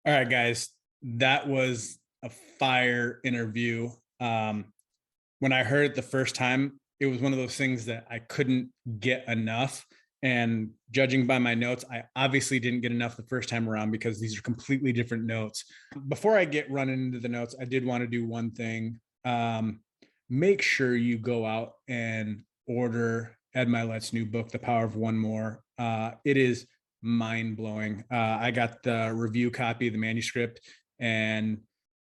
All right, guys, that was a fire interview. When I heard it the first time, it was one of those things that I couldn't get enough. And judging by my notes, I obviously didn't get enough the first time around because these are completely different notes. Before I get running into the notes, I did want to do one thing. Make sure you go out and order Ed Mylett's new book, The Power of One More. It is mind blowing. I got the review copy, the manuscript, and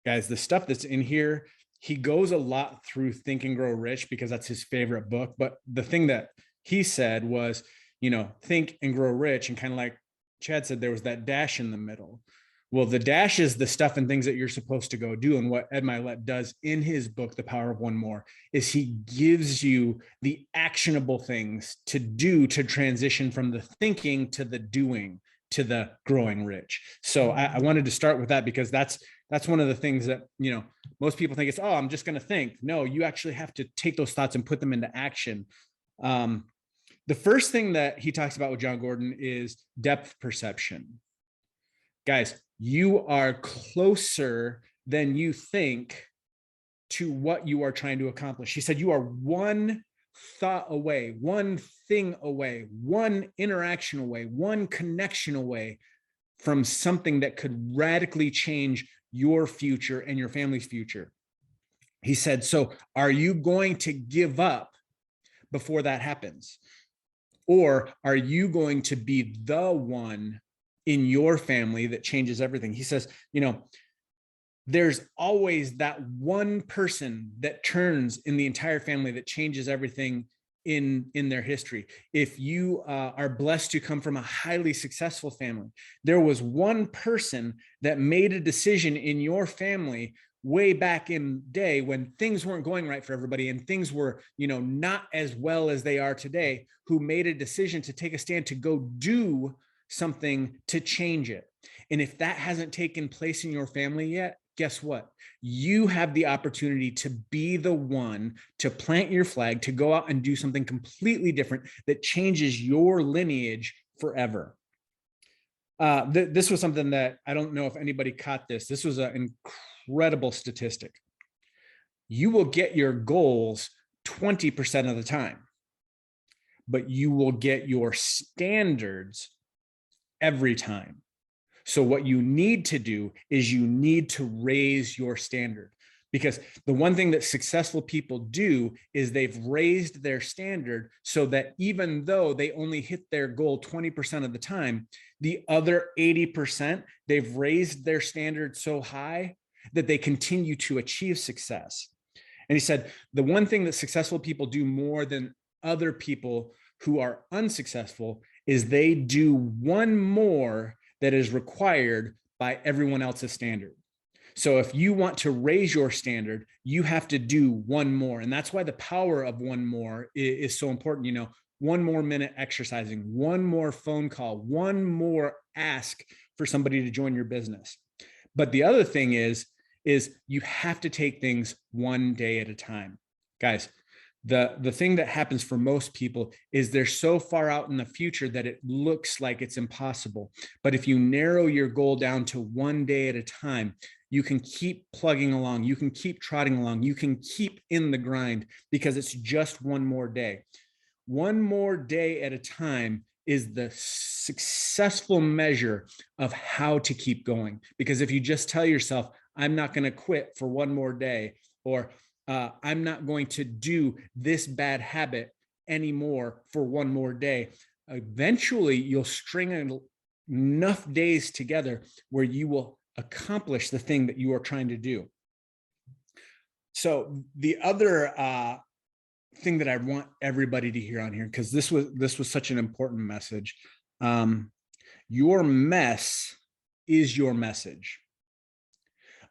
guys, the stuff that's in here, he goes a lot through Think and Grow Rich because that's his favorite book. But the thing that he said was, think and grow rich. And kind of like Chad said, there was that dash in the middle. Well, the dash is the stuff and things that you're supposed to go do. And what Ed Mylett does in his book, The Power of One More, is he gives you the actionable things to do to transition from the thinking to the doing to the growing rich. So I wanted to start with that because that's one of the things that, most people think it's, oh, I'm just going to think. No, you actually have to take those thoughts and put them into action. The first thing that he talks about with John Gordon is depth perception. Guys, you are closer than you think to what you are trying to accomplish. He said you are one thought away, one thing away, one interaction away, one connection away from something that could radically change your future and your family's future. He said, so are you going to give up before that happens? Or are you going to be the one in your family that changes everything? He says, there's always that one person that turns in the entire family that changes everything in their history. If you are blessed to come from a highly successful family, there was one person that made a decision in your family way back in day when things weren't going right for everybody and things were, not as well as they are today, who made a decision to take a stand to go do something to change it. And if that hasn't taken place in your family yet, guess what? You have the opportunity to be the one to plant your flag, to go out and do something completely different that changes your lineage forever. This was something that I don't know if anybody caught this. This was an incredible statistic. You will get your goals 20% of the time, but you will get your standards every time. So what you need to do is you need to raise your standard, because the one thing that successful people do is they've raised their standard so that even though they only hit their goal 20% of the time, the other 80%, they've raised their standard so high that they continue to achieve success. And he said, the one thing that successful people do more than other people who are unsuccessful is they do one more that is required by everyone else's standard. So if you want to raise your standard, you have to do one more. And that's why the power of one more is so important. One more minute exercising, one more phone call, one more ask for somebody to join your business. But the other thing is you have to take things one day at a time. Guys, the thing that happens for most people is they're so far out in the future that it looks like it's impossible. But if you narrow your goal down to one day at a time, you can keep plugging along. You can keep trotting along. You can keep in the grind because it's just one more day. One more day at a time is the successful measure of how to keep going. Because if you just tell yourself, I'm not going to quit for one more day, or I'm not going to do this bad habit anymore for one more day, eventually you'll string enough days together where you will accomplish the thing that you are trying to do. So the other thing that I want everybody to hear on here, because this was such an important message, your mess is your message.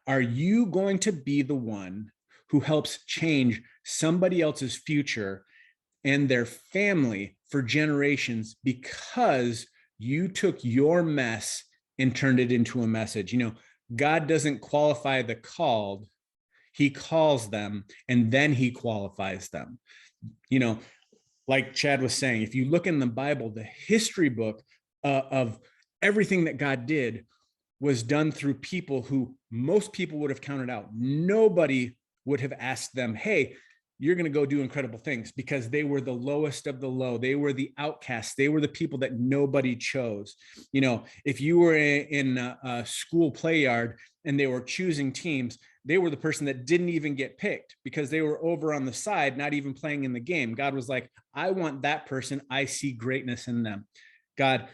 Are you going to be the one who helps change somebody else's future and their family for generations because you took your mess and turned it into a message? God doesn't qualify the called. He calls them and then he qualifies them. Like Chad was saying, if you look in the Bible, the history book of everything that God did, was done through people who most people would have counted out. Nobody would have asked them, hey, you're going to go do incredible things, because they were the lowest of the low. They were the outcasts. They were the people that nobody chose. You know, if you were in a school play yard and they were choosing teams, they were the person that didn't even get picked because they were over on the side, not even playing in the game. God was like, I want that person. I see greatness in them. God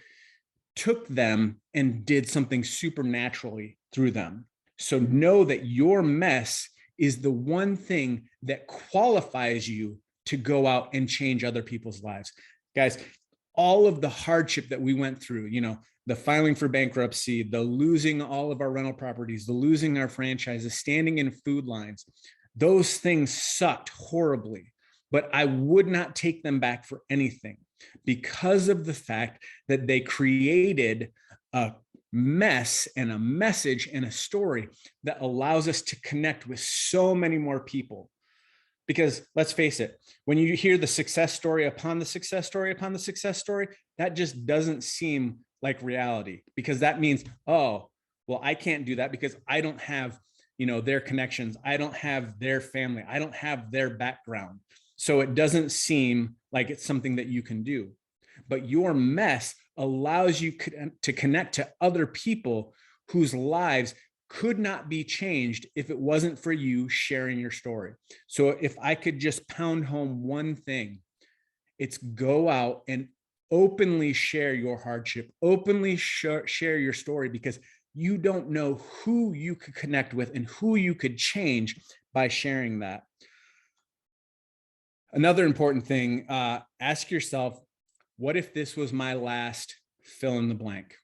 took them and did something supernaturally through them. So know that your mess is the one thing that qualifies you to go out and change other people's lives. Guys, all of the hardship that we went through, you know, the filing for bankruptcy, the losing all of our rental properties, the losing our franchises, standing in food lines, those things sucked horribly, but I would not take them back for anything, because of the fact that they created a mess and a message and a story that allows us to connect with so many more people. Because let's face it, when you hear the success story upon the success story upon the success story, that just doesn't seem like reality, because that means, oh, well, I can't do that because I don't have, you know, their connections. I don't have their family. I don't have their background. So it doesn't seem like it's something that you can do. But your mess allows you to connect to other people whose lives could not be changed if it wasn't for you sharing your story. So if I could just pound home one thing, it's go out and openly share your hardship, openly share your story, because you don't know who you could connect with and who you could change by sharing that. Another important thing, ask yourself, what if this was my last fill in the blank?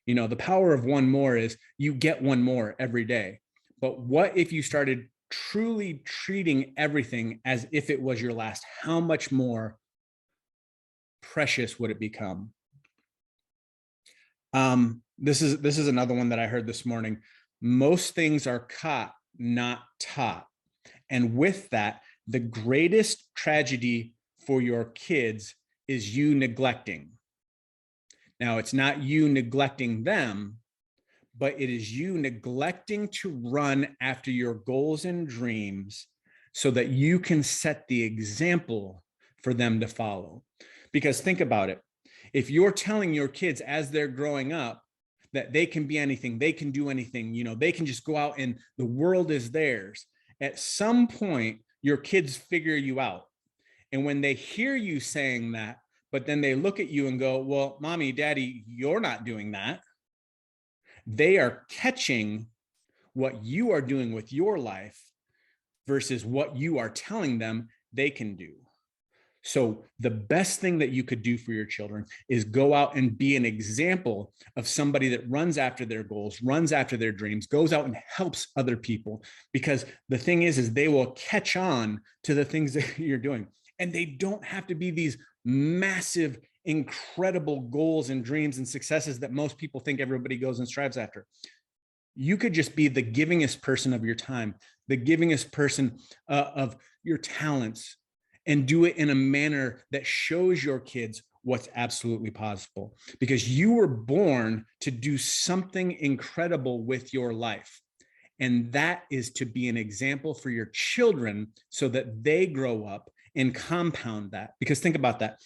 You know, the power of one more is you get one more every day. But what if you started truly treating everything as if it was your last? How much more precious would it become? This is another one that I heard this morning. Most things are caught, not taught. And with that, the greatest tragedy for your kids is you neglecting. Now, it's not you neglecting them, but it is you neglecting to run after your goals and dreams so that you can set the example for them to follow. Because think about it. If you're telling your kids as they're growing up that they can be anything, they can do anything, you know, they can just go out and the world is theirs, at some point, your kids figure you out. And when they hear you saying that, but then they look at you and go, well, mommy, daddy, you're not doing that. They are catching what you are doing with your life versus what you are telling them they can do. So the best thing that you could do for your children is go out and be an example of somebody that runs after their goals, runs after their dreams, goes out and helps other people. Because the thing is they will catch on to the things that you're doing. And they don't have to be these massive, incredible goals and dreams and successes that most people think everybody goes and strives after. You could just be the givingest person of your time, the givingest person of your talents, and do it in a manner that shows your kids what's absolutely possible, because you were born to do something incredible with your life. And that is to be an example for your children so that they grow up and compound that. Because think about that.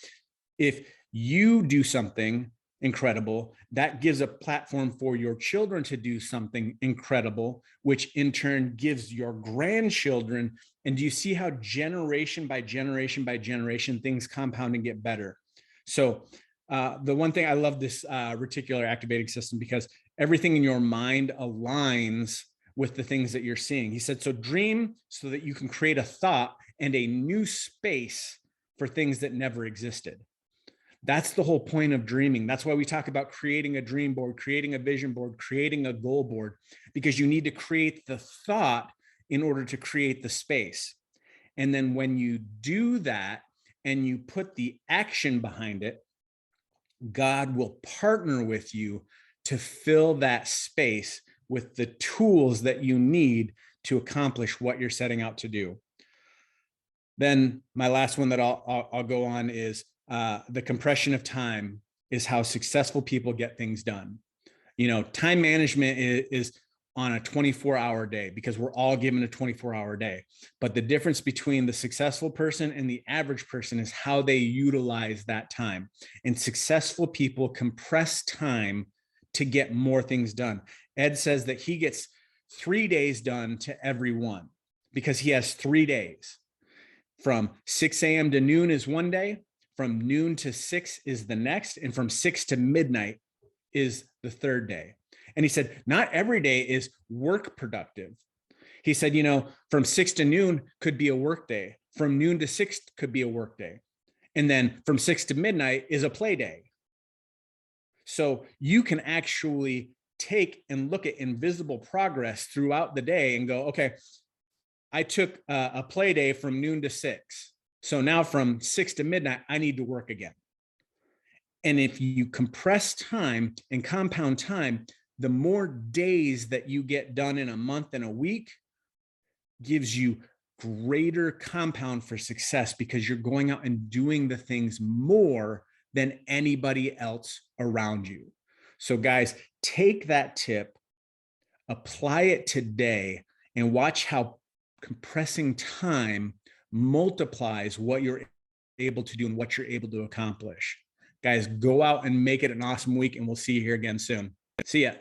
If you do something incredible, that gives a platform for your children to do something incredible, which in turn gives your grandchildren. And do you see how generation by generation by generation things compound and get better? So the one thing I love this reticular activating system, because everything in your mind aligns with the things that you're seeing. He said, so dream so that you can create a thought and a new space for things that never existed. That's the whole point of dreaming. That's why we talk about creating a dream board, creating a vision board, creating a goal board, because you need to create the thought in order to create the space. And then when you do that and you put the action behind it, God will partner with you to fill that space with the tools that you need to accomplish what you're setting out to do. Then my last one that I'll go on is the compression of time is how successful people get things done. Time management is on a 24-hour day because we're all given a 24-hour day. But the difference between the successful person and the average person is how they utilize that time. And successful people compress time to get more things done. Ed says that he gets 3 days done to every one because he has 3 days. From 6 a.m. to noon is one day, from noon to 6 is the next, and from 6 to midnight is the third day. And he said, not every day is work productive. He said, from 6 to noon could be a work day. From noon to 6 could be a work day. And then from 6 to midnight is a play day. So you can actually take and look at invisible progress throughout the day and go, okay, I took a play day from noon to 6. So now from 6 to midnight, I need to work again. And if you compress time and compound time, the more days that you get done in a month and a week gives you greater compound for success because you're going out and doing the things more than anybody else around you. So guys, take that tip, apply it today, and watch how compressing time multiplies what you're able to do and what you're able to accomplish. Guys, go out and make it an awesome week, and we'll see you here again soon. See ya.